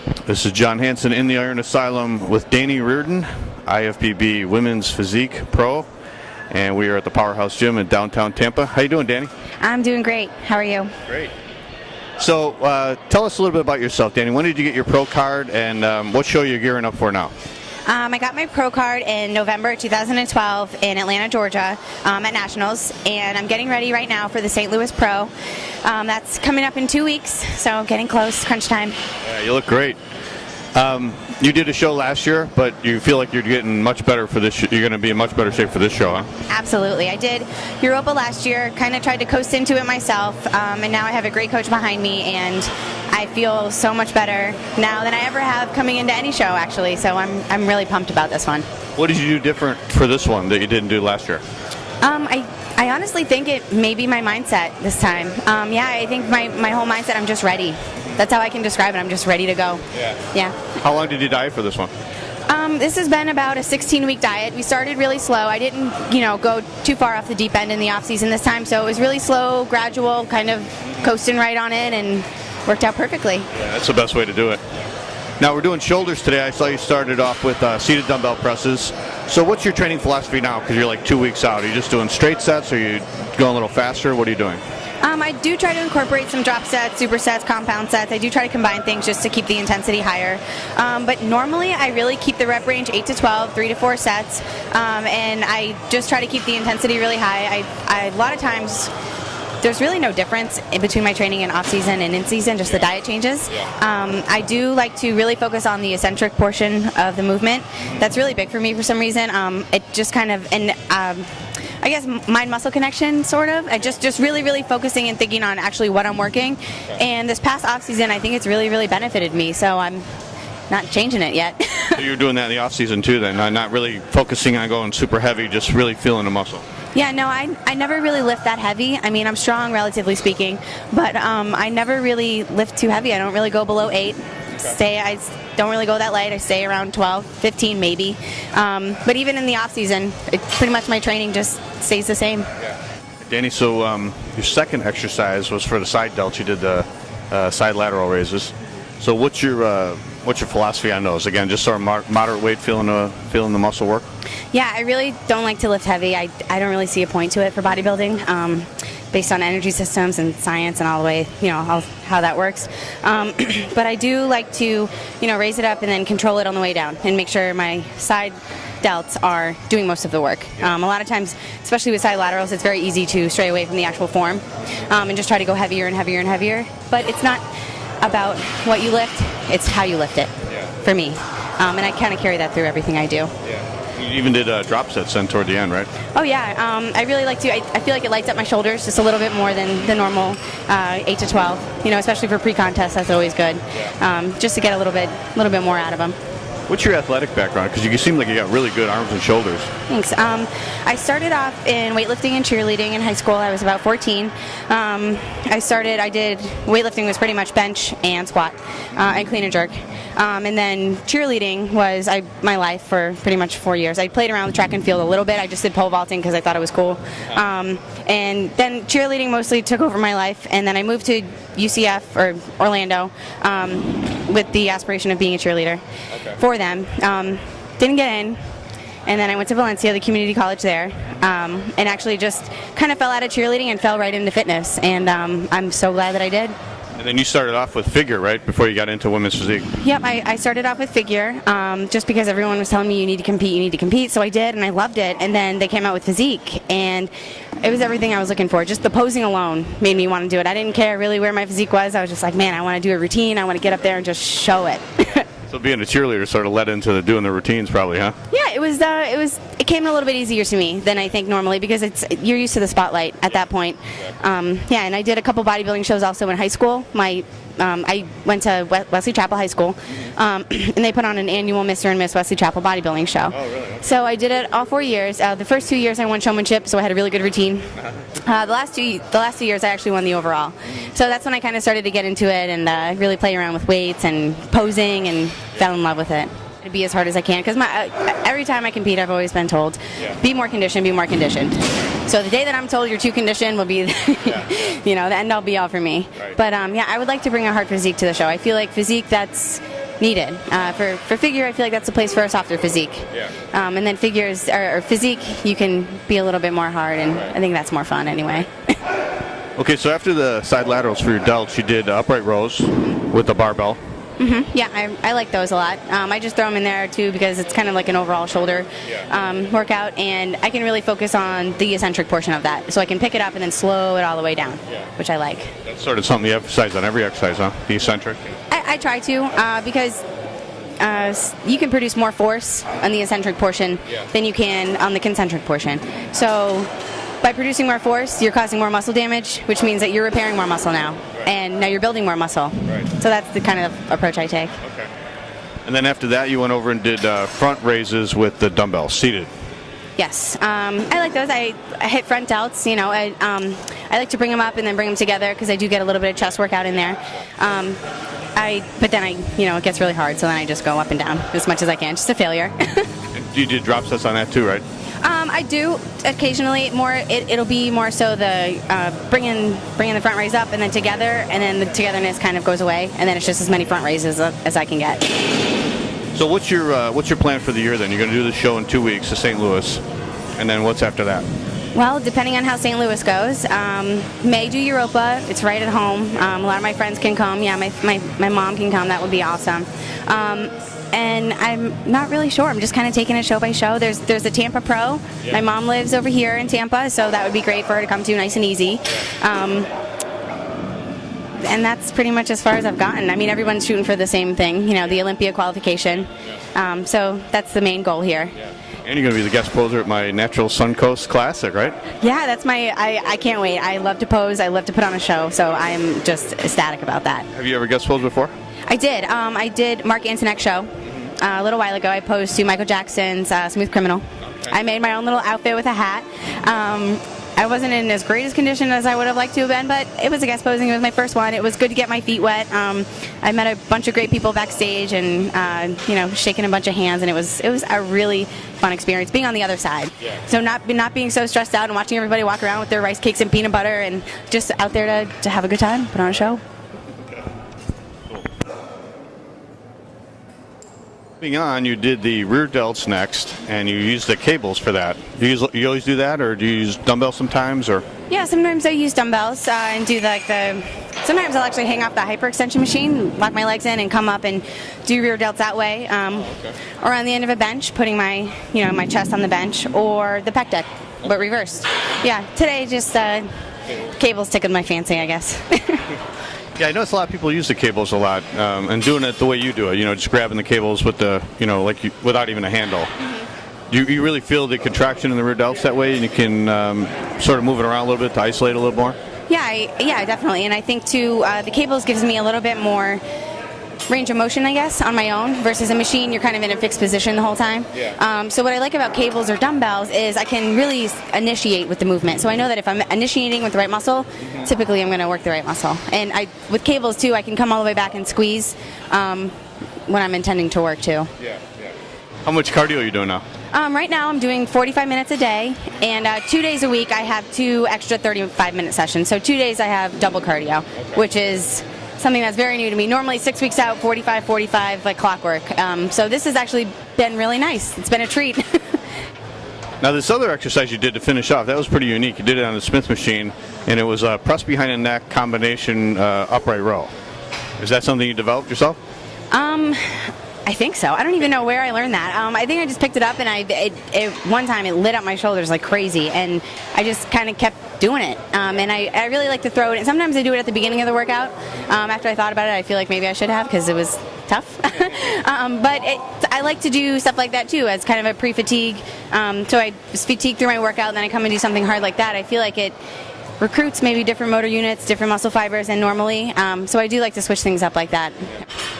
This is John Hansen in the Iron Asylum with Dani Reardon, IFBB Women's Physique Pro, and we are at the Powerhouse Gym in downtown Tampa. How you doing, Dani? I'm doing great. How are you? Great. So tell us a little bit about yourself, Dani. When did you get your pro card, and what show you're gearing up for now? I got my pro card in November 2012 in Atlanta, Georgia at Nationals, and I'm getting ready right now for the St. Louis Pro. That's coming up in 2 weeks, so getting close, crunch time. Yeah, you look great. You did a show last year, but you feel like you're getting much better for this. You're going to be in much better shape for this show, huh? Absolutely. I did Europa last year, kind of tried to coast into it myself, and now I have a great coach behind me, and I feel so much better now than I ever have coming into any show, actually, so I'm really pumped about this one. What did you do different for this one that you didn't do last year? I honestly think it may be my mindset this time. Yeah, I think my whole mindset, I'm just ready. That's how I can describe it. I'm just ready to go. Yeah. How long did you diet for this one? This has been about a 16-week diet. We started really slow. I didn't, go too far off the deep end in the off-season this time, so it was really slow, gradual, kind of coasting right on it, and worked out perfectly. Yeah, that's the best way to do it. Now we're doing shoulders today. I saw you started off with seated dumbbell presses. So what's your training philosophy now? Because you're like 2 weeks out. Are you just doing straight sets, or are you going a little faster? What are you doing? I do try to incorporate some drop sets, supersets, compound sets. I do try to combine things just to keep the intensity higher. But normally I really keep the rep range 8 to 12, 3 to 4 sets, and I just try to keep the intensity really high. A lot of times there's really no difference in between my training in off-season and in-season, just the diet changes. I do like to really focus on the eccentric portion of the movement. That's really big for me for some reason. It just kind of, I guess mind-muscle connection, sort of. I just really focusing and thinking on actually what I'm working. And this past off-season, I think it's really benefited me, so I'm not changing it yet. So you're doing that in the off-season too then, not really focusing on going super heavy, just really feeling the muscle. Yeah, no, I never really lift that heavy. I mean, I'm strong, relatively speaking, but I never really lift too heavy. I don't really go below 8. I don't really go that light. I stay around 12, 15 maybe. But even in the off season, pretty much my training just stays the same. Yeah. Dani, so your second exercise was for the side delts. You did the side lateral raises. So what's your philosophy on those? Again, just sort of moderate weight, feeling the muscle work? Yeah, I really don't like to lift heavy. I don't really see a point to it for bodybuilding. Based on energy systems and science and all the way, how that works. But I do like to, raise it up and then control it on the way down and make sure my side delts are doing most of the work. A lot of times, especially with side laterals, it's very easy to stray away from the actual form and just try to go heavier and heavier and heavier. But it's not about what you lift, it's how you lift it for me. And I kind of carry that through everything I do. You even did drop sets then toward the end, right? Oh yeah, I really like to. I feel like it lights up my shoulders just a little bit more than the normal 8 to 12. Especially for pre-contest, that's always good. Just to get a little bit more out of them. What's your athletic background? Because you seem like you got really good arms and shoulders. Thanks. I started off in weightlifting and cheerleading in high school. I was about 14. I did weightlifting was pretty much bench and squat and clean and jerk. And then cheerleading was my life for pretty much 4 years. I played around the track and field a little bit. I just did pole vaulting because I thought it was cool. And then cheerleading mostly took over my life. And then I moved to UCF or Orlando with the aspiration of being a cheerleader for them. Didn't get in. And then I went to Valencia, the community college there, and actually just kind of fell out of cheerleading and fell right into fitness. And I'm so glad that I did. And then you started off with figure, right, before you got into women's physique? Yep, I started off with figure just because everyone was telling me you need to compete, so I did, and I loved it. And then they came out with physique, and it was everything I was looking for. Just the posing alone made me want to do it. I didn't care really where my physique was. I was just like, man, I want to do a routine. I want to get up there and just show it. So being a cheerleader sort of led into doing the routines probably, huh? Yeah, it came a little bit easier to me than I think normally because you're used to the spotlight at that point. Yeah, and I did a couple bodybuilding shows also in high school. I went to Wesley Chapel High School, and they put on an annual Mr. and Miss Wesley Chapel bodybuilding show. Oh, really? So I did it all 4 years. The first 2 years I won showmanship, so I had a really good routine. The last two years I actually won the overall. So that's when I kind of started to get into it and really play around with weights and posing and fell in love with it. To be as hard as I can because every time I compete I've always been told be more conditioned. So the day that I'm told you're too conditioned will be the end all be all for me. Right. But I would like to bring a hard physique to the show. I feel like physique, that's needed. For figure, I feel like that's a place for a softer physique. Yeah. And then figures or physique, you can be a little bit more hard, and I think that's more fun anyway. Okay, so after the side laterals for your delts, you did upright rows with the barbell. Yeah, I like those a lot. I just throw them in there too because it's kind of like an overall shoulder workout, and I can really focus on the eccentric portion of that. So I can pick it up and then slow it all the way down, which I like. That's sort of something you emphasize on every exercise, huh? The eccentric. I try to because you can produce more force on the eccentric portion than you can on the concentric portion. So by producing more force, you're causing more muscle damage, which means that you're repairing more muscle now. And now you're building more muscle. Right. So that's the kind of approach I take. Okay. And then after that, you went over and did front raises with the dumbbells, seated. Yes. I like those. I hit front delts. You know, I like to bring them up and then bring them together because I do get a little bit of chest workout in there. But then it gets really hard, so then I just go up and down as much as I can. Just a failure. And you did drop sets on that too, right? I do occasionally. It'll be more so the bringing the front raise up and then together, and then the togetherness kind of goes away, and then it's just as many front raises as I can get. So what's your plan for the year then? You're going to do the show in 2 weeks to St. Louis, and then what's after that? Well, depending on how St. Louis goes, may do Europa. It's right at home. A lot of my friends can come. Yeah, my mom can come. That would be awesome. And I'm not really sure. I'm just kind of taking it show by show. There's a Tampa Pro. Yeah. My mom lives over here in Tampa, so that would be great for her to come to, nice and easy. And that's pretty much as far as I've gotten. I mean, everyone's shooting for the same thing, the Olympia qualification. So that's the main goal here. Yeah. And you're going to be the guest poser at my Natural Suncoast Classic, right? Yeah, that's I can't wait. I love to pose. I love to put on a show, so I'm just ecstatic about that. Have you ever guest posed before? I did. I did Mark Antonek's show. A little while ago, I posed to Michael Jackson's Smooth Criminal. Okay. I made my own little outfit with a hat. I wasn't in as great as condition as I would have liked to have been, but it was a guest posing. It was my first one. It was good to get my feet wet. I met a bunch of great people backstage, and shaking a bunch of hands, and it was a really fun experience being on the other side. Yeah. So not being so stressed out and watching everybody walk around with their rice cakes and peanut butter, and just out there to have a good time, put on a show. Moving on, you did the rear delts next, and you used the cables for that. You always do that, or do you use dumbbells sometimes, or? Yeah, sometimes I use dumbbells and do sometimes I'll actually hang off the hyperextension machine, lock my legs in, and come up and do rear delts that way. Or on the end of a bench, putting my my chest on the bench, or the pec deck, but reversed. Yeah, today just cables tickled my fancy, I guess. Yeah, I notice a lot of people use the cables a lot, and doing it the way you do it. Just grabbing the cables with the, without even a handle. Mm-hmm. You really feel the contraction in the rear delts that way, and you can sort of move it around a little bit to isolate a little more. Yeah, definitely. And I think too, the cables gives me a little bit more range of motion, I guess, on my own, versus a machine. You're kind of in a fixed position the whole time. Yeah. So what I like about cables or dumbbells is I can really initiate with the movement. So I know that if I'm initiating with the right muscle, typically I'm going to work the right muscle. And with cables too, I can come all the way back and squeeze when I'm intending to work too. Yeah. How much cardio are you doing now? Right now I'm doing 45 minutes a day, and 2 days a week I have 2 extra 35-minute sessions. So 2 days I have double cardio, which is something that's very new to me. Normally 6 weeks out, 45, like clockwork. So this has actually been really nice. It's been a treat. Now this other exercise you did to finish off, that was pretty unique. You did it on the Smith machine, and it was a press behind the neck combination upright row. Is that something you developed yourself? I think so. I don't even know where I learned that. I think I just picked it up, and one time it lit up my shoulders like crazy, and I just kind of kept doing it. And I really like to throw it in. Sometimes I do it at the beginning of the workout. After I thought about it, I feel like maybe I should have, because it was tough. But I like to do stuff like that too, as kind of a pre-fatigue. So I just fatigue through my workout, and then I come and do something hard like that. I feel like it recruits maybe different motor units, different muscle fibers than normally. So I do like to switch things up like that.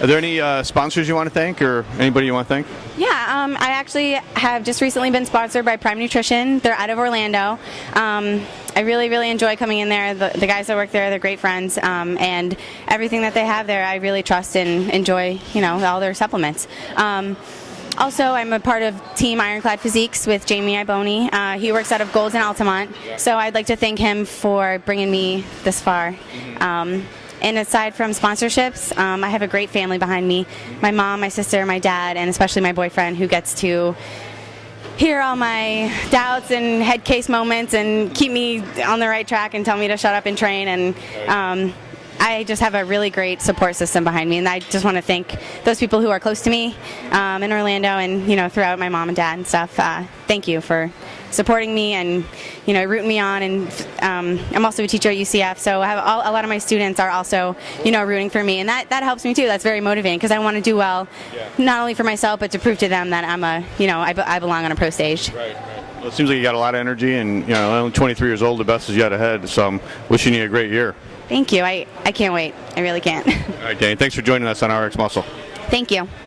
Are there any sponsors you want to thank, or anybody you want to thank? Yeah, I actually have just recently been sponsored by Prime Nutrition. They're out of Orlando. I really, really enjoy coming in there. The guys that work there, they're great friends, and everything that they have there, I really trust and enjoy, all their supplements. Also, I'm a part of Team Ironclad Physiques with Jamie Iboni. He works out of Golds in Altamont, so I'd like to thank him for bringing me this far. And aside from sponsorships, I have a great family behind me. My mom, my sister, my dad, and especially my boyfriend, who gets to hear all my doubts and head case moments and keep me on the right track and tell me to shut up and train. And I just have a really great support system behind me, and I just want to thank those people who are close to me in Orlando and throughout my mom and dad and stuff. Thank you for supporting me and rooting me on. And I'm also a teacher at UCF, so I have a lot of my students are also rooting for me, and that helps me too. That's very motivating because I want to do well, not only for myself but to prove to them that I'm I belong on a pro stage. Right. Well, it seems like you got a lot of energy, and only 23 years old. The best is yet ahead. So I'm wishing you a great year. Thank you. I can't wait. I really can't. All right, Dani. Thanks for joining us on RX Muscle. Thank you.